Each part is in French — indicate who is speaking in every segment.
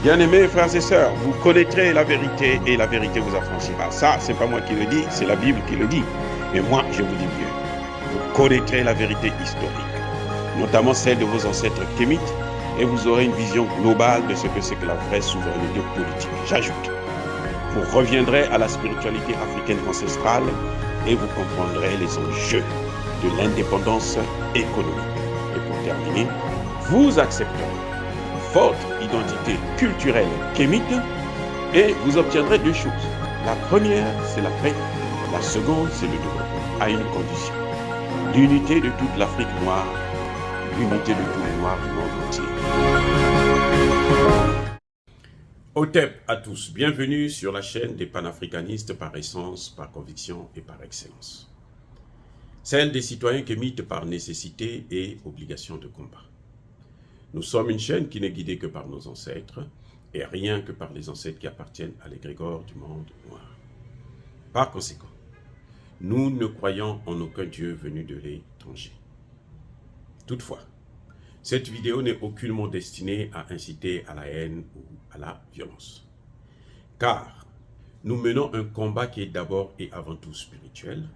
Speaker 1: Bien-aimés frères et sœurs, vous connaîtrez la vérité et la vérité vous affranchira. Ça, c'est pas moi qui le dis, c'est la Bible qui le dit. Mais moi, je vous dis mieux. Vous connaîtrez la vérité historique, notamment celle de vos ancêtres kémites, et vous aurez une vision globale de ce que c'est que la vraie souveraineté politique. J'ajoute, vous reviendrez à la spiritualité africaine ancestrale et vous comprendrez les enjeux de l'indépendance économique. Et pour terminer, vous accepterez votre identité culturelle kémite et vous obtiendrez deux choses. La première, c'est la paix. La seconde, c'est le développement, à une condition. L'unité de toute l'Afrique noire, l'unité de tous les Noirs du monde entier. Otep à tous, bienvenue sur la chaîne des panafricanistes par essence, par conviction et par excellence. Celle des citoyens kémites par nécessité et obligation de combat. Nous sommes une chaîne qui n'est guidée que par nos ancêtres, et rien que par les ancêtres qui appartiennent à l'égrégore du monde noir. Par conséquent, nous ne croyons en aucun Dieu venu de l'étranger. Toutefois, cette vidéo n'est aucunement destinée à inciter à la haine ou à la violence. Car nous menons un combat qui est d'abord et avant tout spirituel.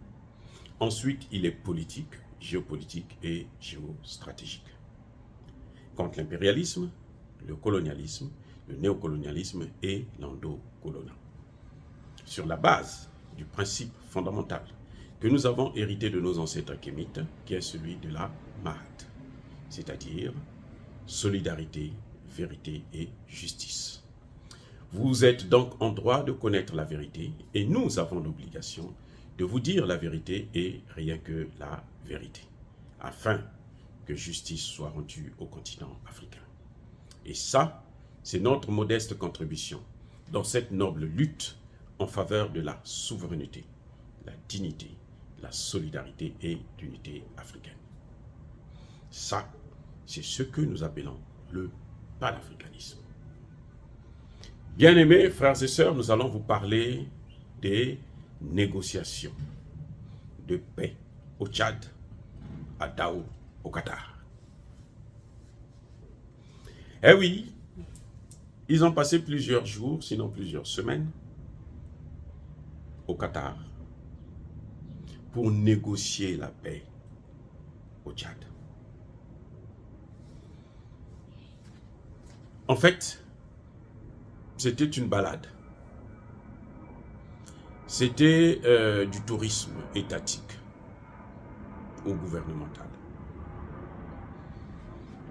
Speaker 1: Ensuite, il est politique, géopolitique et géostratégique. Contre l'impérialisme, le colonialisme, le néocolonialisme et l'endocolonial. Sur la base du principe fondamental que nous avons hérité de nos ancêtres kémites, qui est celui de la Mahat, c'est-à-dire solidarité, vérité et justice. Vous êtes donc en droit de connaître la vérité et nous avons l'obligation de vous dire la vérité et rien que la vérité, afin que justice soit rendue au continent africain. Et ça, c'est notre modeste contribution dans cette noble lutte en faveur de la souveraineté, la dignité, la solidarité et l'unité africaine. Ça, c'est ce que nous appelons le panafricanisme. Bien-aimés frères et sœurs, nous allons vous parler des négociations de paix au Tchad, à Dao, au Qatar. Eh oui, ils ont passé plusieurs jours, sinon plusieurs semaines, au Qatar pour négocier la paix au Tchad. En fait, c'était une balade. C'était du tourisme étatique ou gouvernemental.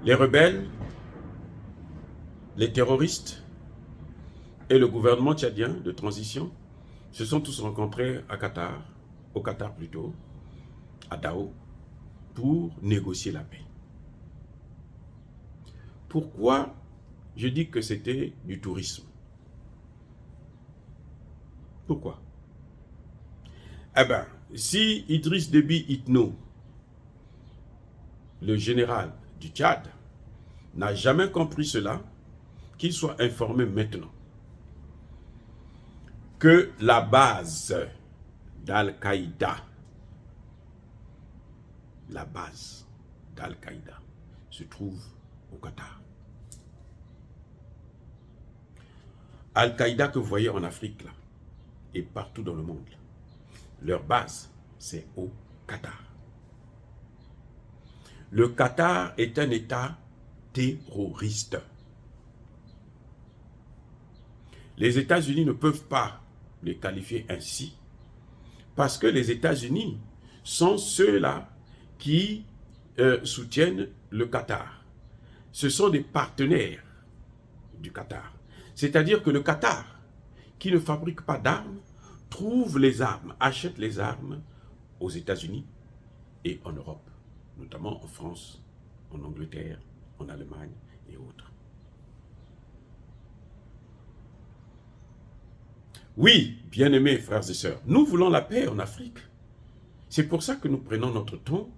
Speaker 1: Les rebelles, les terroristes et le gouvernement tchadien de transition se sont tous rencontrés à Qatar, au Qatar plutôt, à Dao, pour négocier la paix. Pourquoi je dis que c'était du tourisme? Pourquoi? Eh bien, si Idriss Déby Itno, le général du Tchad, n'a jamais compris cela, qu'il soit informé maintenant que la base d'Al-Qaïda, se trouve au Qatar. Al-Qaïda que vous voyez en Afrique là, et partout dans le monde, leur base, c'est au Qatar. Le Qatar est un État terroriste. Les États-Unis ne peuvent pas les qualifier ainsi parce que les États-Unis sont ceux-là qui soutiennent le Qatar. Ce sont des partenaires du Qatar. C'est-à-dire que le Qatar, qui ne fabrique pas d'armes, trouve les armes, achète les armes aux États-Unis et en Europe, notamment en France, en Angleterre, en Allemagne et autres. Oui, bien-aimés frères et sœurs, nous voulons la paix en Afrique. C'est pour ça que nous prenons notre temps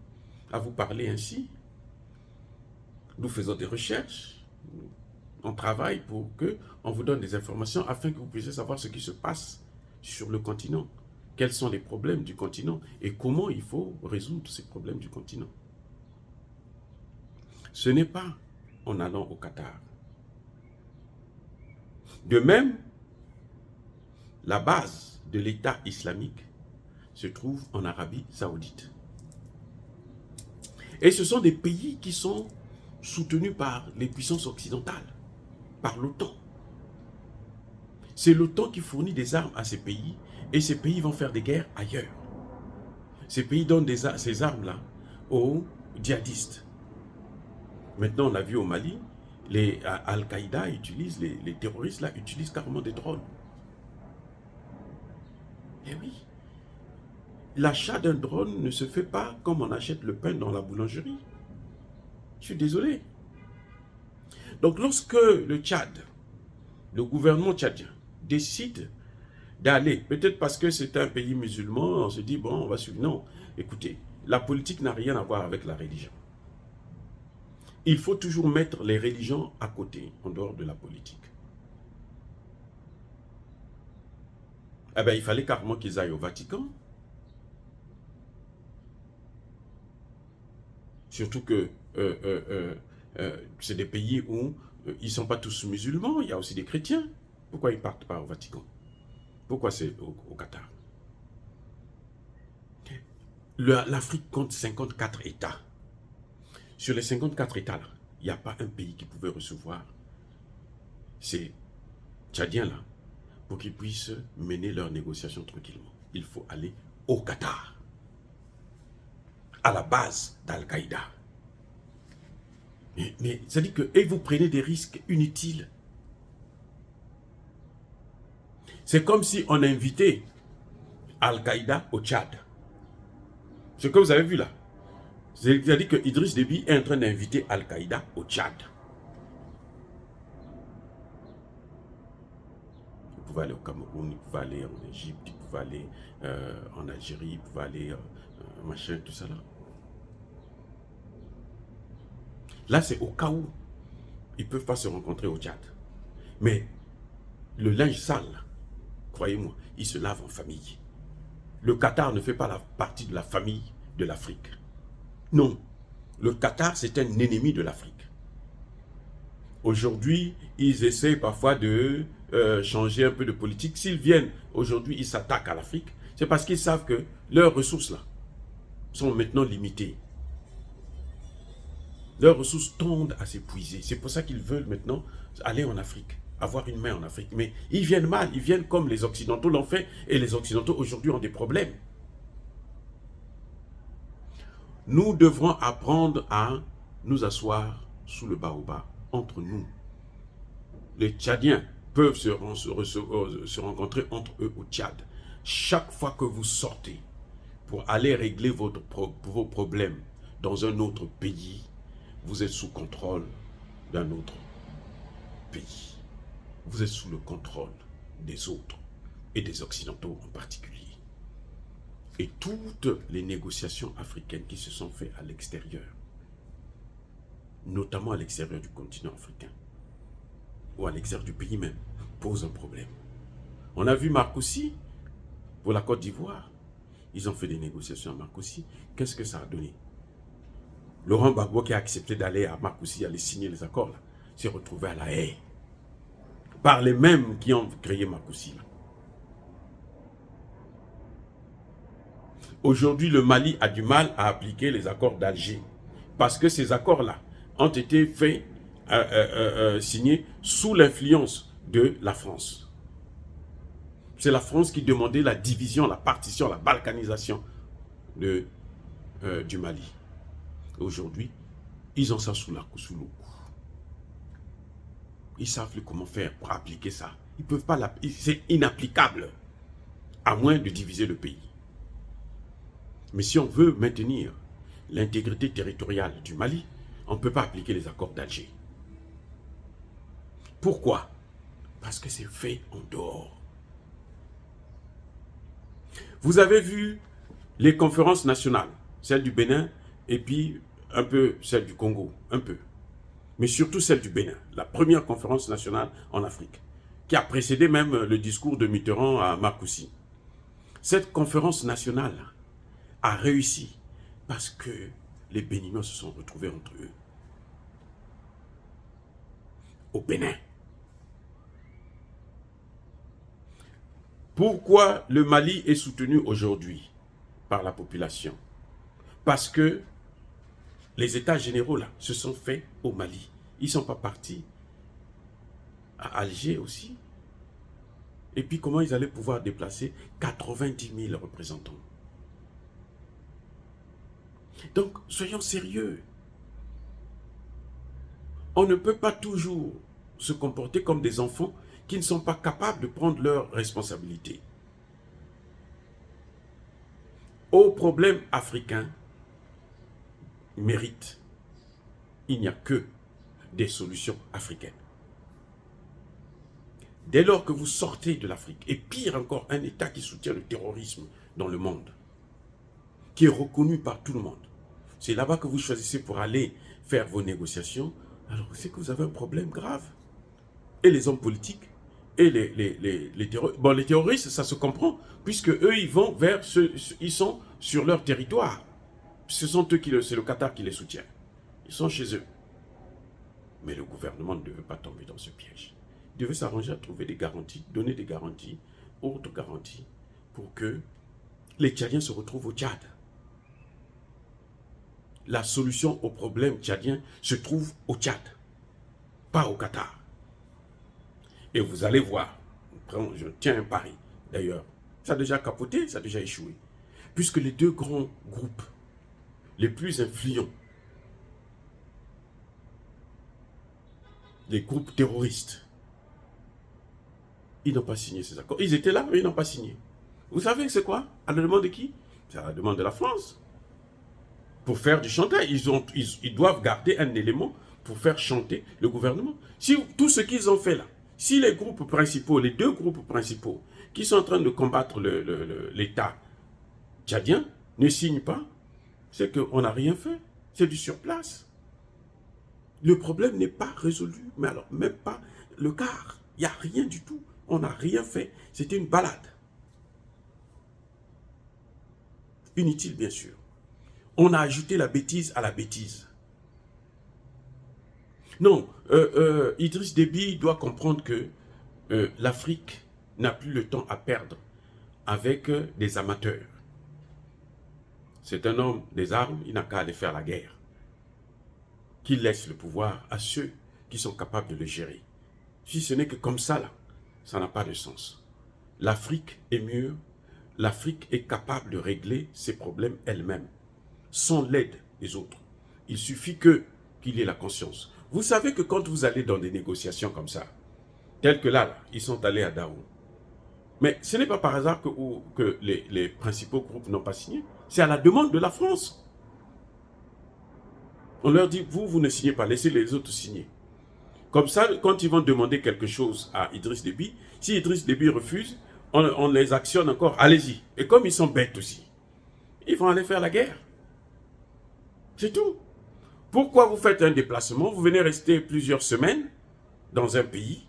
Speaker 1: à vous parler ainsi. Nous faisons des recherches, on travaille pour qu'on vous donne des informations afin que vous puissiez savoir ce qui se passe sur le continent. Quels sont les problèmes du continent et comment il faut résoudre ces problèmes du continent. Ce n'est pas en allant au Qatar De même, la base de l'État islamique se trouve en Arabie Saoudite. Et ce sont des pays qui sont soutenus par les puissances occidentales, par l'OTAN. C'est l'OTAN qui fournit des armes à ces pays, et ces pays vont faire des guerres ailleurs. Ces pays donnent ces armes-là aux djihadistes. Maintenant, on a vu au Mali, les Al-Qaïda utilisent, les terroristes là utilisent carrément des drones. Eh oui. L'achat d'un drone ne se fait pas comme on achète le pain dans la boulangerie. Je suis désolé. Donc lorsque le Tchad, le gouvernement tchadien, décide d'aller, peut-être parce que c'est un pays musulman, on se dit, bon, on va suivre. Non, écoutez, la politique n'a rien à voir avec la religion. Il faut toujours mettre les religions à côté, en dehors de la politique. Eh bien, il fallait carrément qu'ils aillent au Vatican. Surtout que c'est des pays où ils ne sont pas tous musulmans, il y a aussi des chrétiens. Pourquoi ils ne partent pas au Vatican? Pourquoi c'est au Qatar? L'Afrique compte 54 États. Sur les 54 États, il n'y a pas un pays qui pouvait recevoir ces Tchadiens-là pour qu'ils puissent mener leurs négociations tranquillement. Il faut aller au Qatar, à la base d'Al-Qaïda. Mais ça dit que et vous prenez des risques inutiles. C'est comme si on invitait Al-Qaïda au Tchad. Ce que vous avez vu là. C'est-à-dire que Idriss Déby est en train d'inviter Al-Qaïda au Tchad. Il pouvait aller au Cameroun, il pouvait aller en Égypte, il pouvait aller en Algérie, il pouvait aller machin, tout ça là. Là, c'est au cas où ils ne peuvent pas se rencontrer au Tchad. Mais le linge sale, croyez-moi, il se lave en famille. Le Qatar ne fait pas partie de la famille de l'Afrique. Non, le Qatar, c'est un ennemi de l'Afrique. Aujourd'hui, ils essaient parfois de changer un peu de politique. S'ils viennent, aujourd'hui, ils s'attaquent à l'Afrique. C'est parce qu'ils savent que leurs ressources là sont maintenant limitées. Leurs ressources tendent à s'épuiser. C'est pour ça qu'ils veulent maintenant aller en Afrique, avoir une main en Afrique. Mais ils viennent mal, ils viennent comme les Occidentaux l'ont fait. Et les Occidentaux aujourd'hui ont des problèmes. Nous devrons apprendre à nous asseoir sous le baobab, entre nous. Les Tchadiens peuvent se rencontrer entre eux au Tchad. Chaque fois que vous sortez pour aller régler vos problèmes dans un autre pays, vous êtes sous contrôle d'un autre pays. Vous êtes sous le contrôle des autres et des Occidentaux en particulier. Et toutes les négociations africaines qui se sont faites à l'extérieur, notamment à l'extérieur du continent africain, ou à l'extérieur du pays même, posent un problème. On a vu Marcoussi, pour la Côte d'Ivoire, ils ont fait des négociations à Marcoussi. Qu'est-ce que ça a donné? Laurent Gbagbo, qui a accepté d'aller à Marcoussi, aller signer les accords, s'est retrouvé à La Haye, par les mêmes qui ont créé Marcoussi. Aujourd'hui, le Mali a du mal à appliquer les accords d'Alger, parce que ces accords-là ont été faits, signés sous l'influence de la France. C'est la France qui demandait la division, la partition, la balkanisation du Mali. Aujourd'hui, ils ont ça sous le cou. Ils savent plus comment faire pour appliquer ça. Ils peuvent pas, c'est inapplicable, à moins de diviser le pays. Mais si on veut maintenir l'intégrité territoriale du Mali, on ne peut pas appliquer les accords d'Alger. Pourquoi? Parce que c'est fait en dehors. Vous avez vu les conférences nationales, celle du Bénin et puis un peu celle du Congo, un peu. Mais surtout celle du Bénin, la première conférence nationale en Afrique, qui a précédé même le discours de Mitterrand à Marcoussi. Cette conférence nationale a réussi parce que les Béninois se sont retrouvés entre eux. Au Bénin. Pourquoi le Mali est soutenu aujourd'hui par la population? Parce que les États généraux là se sont faits au Mali. Ils ne sont pas partis à Alger aussi. Et puis comment ils allaient pouvoir déplacer 90 000 représentants? Donc, soyons sérieux. On ne peut pas toujours se comporter comme des enfants qui ne sont pas capables de prendre leurs responsabilités. Aux problèmes africains méritent, il n'y a que des solutions africaines. Dès lors que vous sortez de l'Afrique, et pire encore, un État qui soutient le terrorisme dans le monde, qui est reconnu par tout le monde, c'est là-bas que vous choisissez pour aller faire vos négociations, alors c'est que vous avez un problème grave. Et les hommes politiques, et les terroristes, bon, les terroristes, ça se comprend, puisque eux, ils vont vers ils sont sur leur territoire. Ce sont eux c'est le Qatar qui les soutient. Ils sont chez eux. Mais le gouvernement ne devait pas tomber dans ce piège. Il devait s'arranger à trouver des garanties, donner des garanties, autres garanties, pour que les Tchadiens se retrouvent au Tchad. La solution au problème tchadien se trouve au Tchad, pas au Qatar. Et vous allez voir, je tiens un pari, d'ailleurs, ça a déjà capoté, ça a déjà échoué, puisque les deux grands groupes les plus influents, les groupes terroristes, ils n'ont pas signé ces accords. Ils étaient là, mais ils n'ont pas signé. Vous savez c'est quoi? À la demande de qui? C'est à la demande de la France. Pour faire du chantage, ils doivent garder un élément pour faire chanter le gouvernement. Si tout ce qu'ils ont fait là, si les groupes principaux, les deux groupes principaux qui sont en train de combattre l'État tchadien ne signent pas, c'est qu'on n'a rien fait. C'est du surplace. Le problème n'est pas résolu, mais alors même pas le quart. Il n'y a rien du tout. On n'a rien fait. C'était une balade. Inutile, bien sûr. On a ajouté la bêtise à la bêtise. Non, Idriss Déby doit comprendre que l'Afrique n'a plus le temps à perdre avec des amateurs. C'est un homme des armes, il n'a qu'à aller faire la guerre. Qu'il laisse le pouvoir à ceux qui sont capables de le gérer. Si ce n'est que comme ça, là, ça n'a pas de sens. L'Afrique est mûre, l'Afrique est capable de régler ses problèmes elle-même, sans l'aide des autres. Il suffit qu'il y ait la conscience. Vous savez que quand vous allez dans des négociations comme ça, telles que là, ils sont allés à Daou, mais ce n'est pas par hasard que les principaux groupes n'ont pas signé. C'est à la demande de la France. On leur dit, vous ne signez pas, laissez les autres signer. Comme ça, quand ils vont demander quelque chose à Idriss Déby, si Idriss Déby refuse, on les actionne encore, allez-y. Et comme ils sont bêtes aussi, ils vont aller faire la guerre. C'est tout. Pourquoi vous faites un déplacement, vous venez rester plusieurs semaines dans un pays,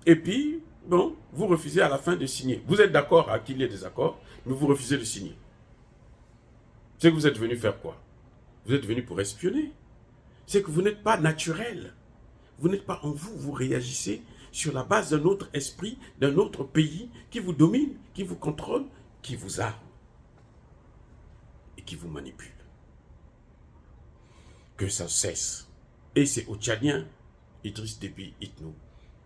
Speaker 1: et puis, bon, vous refusez à la fin de signer. Vous êtes d'accord à qu'il y ait des accords, mais vous refusez de signer. C'est que vous êtes venu faire quoi? Vous êtes venu pour espionner. C'est que vous n'êtes pas naturel. Vous n'êtes pas en vous, vous réagissez sur la base d'un autre esprit, d'un autre pays qui vous domine, qui vous contrôle, qui vous arme et qui vous manipule. Que ça cesse. Et c'est aux Tchadiens, Idriss Déby Itno,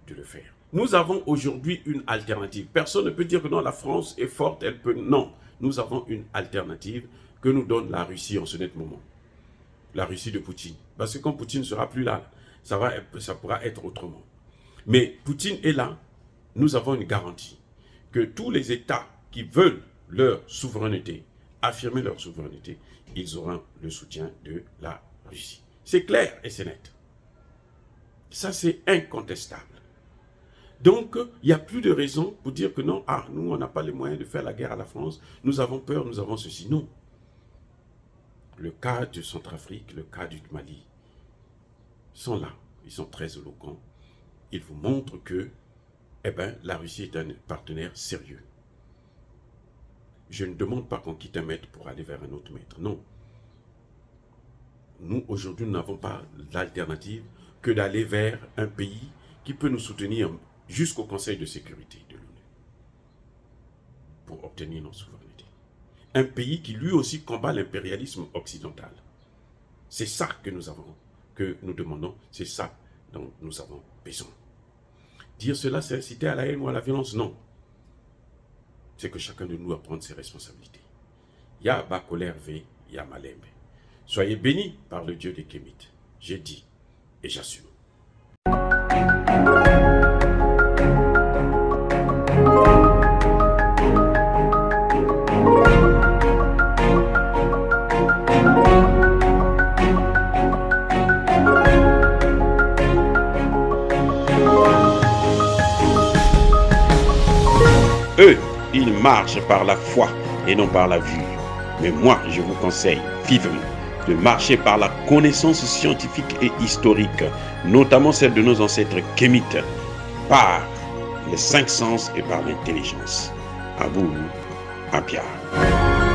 Speaker 1: de le faire. Nous avons aujourd'hui une alternative. Personne ne peut dire que non, la France est forte, elle peut... Non, nous avons une alternative que nous donne la Russie en ce net moment. La Russie de Poutine. Parce que quand Poutine ne sera plus là, ça pourra être autrement. Mais Poutine est là, nous avons une garantie que tous les États qui veulent leur souveraineté, affirmer leur souveraineté, ils auront le soutien de la Russie. C'est clair et c'est net. Ça, c'est incontestable. Donc, il n'y a plus de raison pour dire que non, nous, on n'a pas les moyens de faire la guerre à la France, nous avons peur, nous avons ceci. Non. Le cas de Centrafrique, le cas du Mali, sont là. Ils sont très éloquents. Ils vous montrent que la Russie est un partenaire sérieux. Je ne demande pas qu'on quitte un maître pour aller vers un autre maître. Non. Nous, aujourd'hui, nous n'avons pas l'alternative que d'aller vers un pays qui peut nous soutenir jusqu'au Conseil de sécurité de l'ONU. pour obtenir notre souveraineté. Un pays qui lui aussi combat l'impérialisme occidental. C'est ça que nous demandons, c'est ça dont nous avons besoin. Dire cela, c'est inciter à la haine ou à la violence? Non. C'est que chacun de nous doit prendre ses responsabilités. Ya Bakolerve, Ya Malembe. Soyez bénis par le Dieu des Kémites. J'ai dit et j'assume. Eux, ils marchent par la foi et non par la vue. Mais moi, je vous conseille vivement de marcher par la connaissance scientifique et historique, notamment celle de nos ancêtres kémites, par les 5 sens et par l'intelligence. À vous, à Pierre.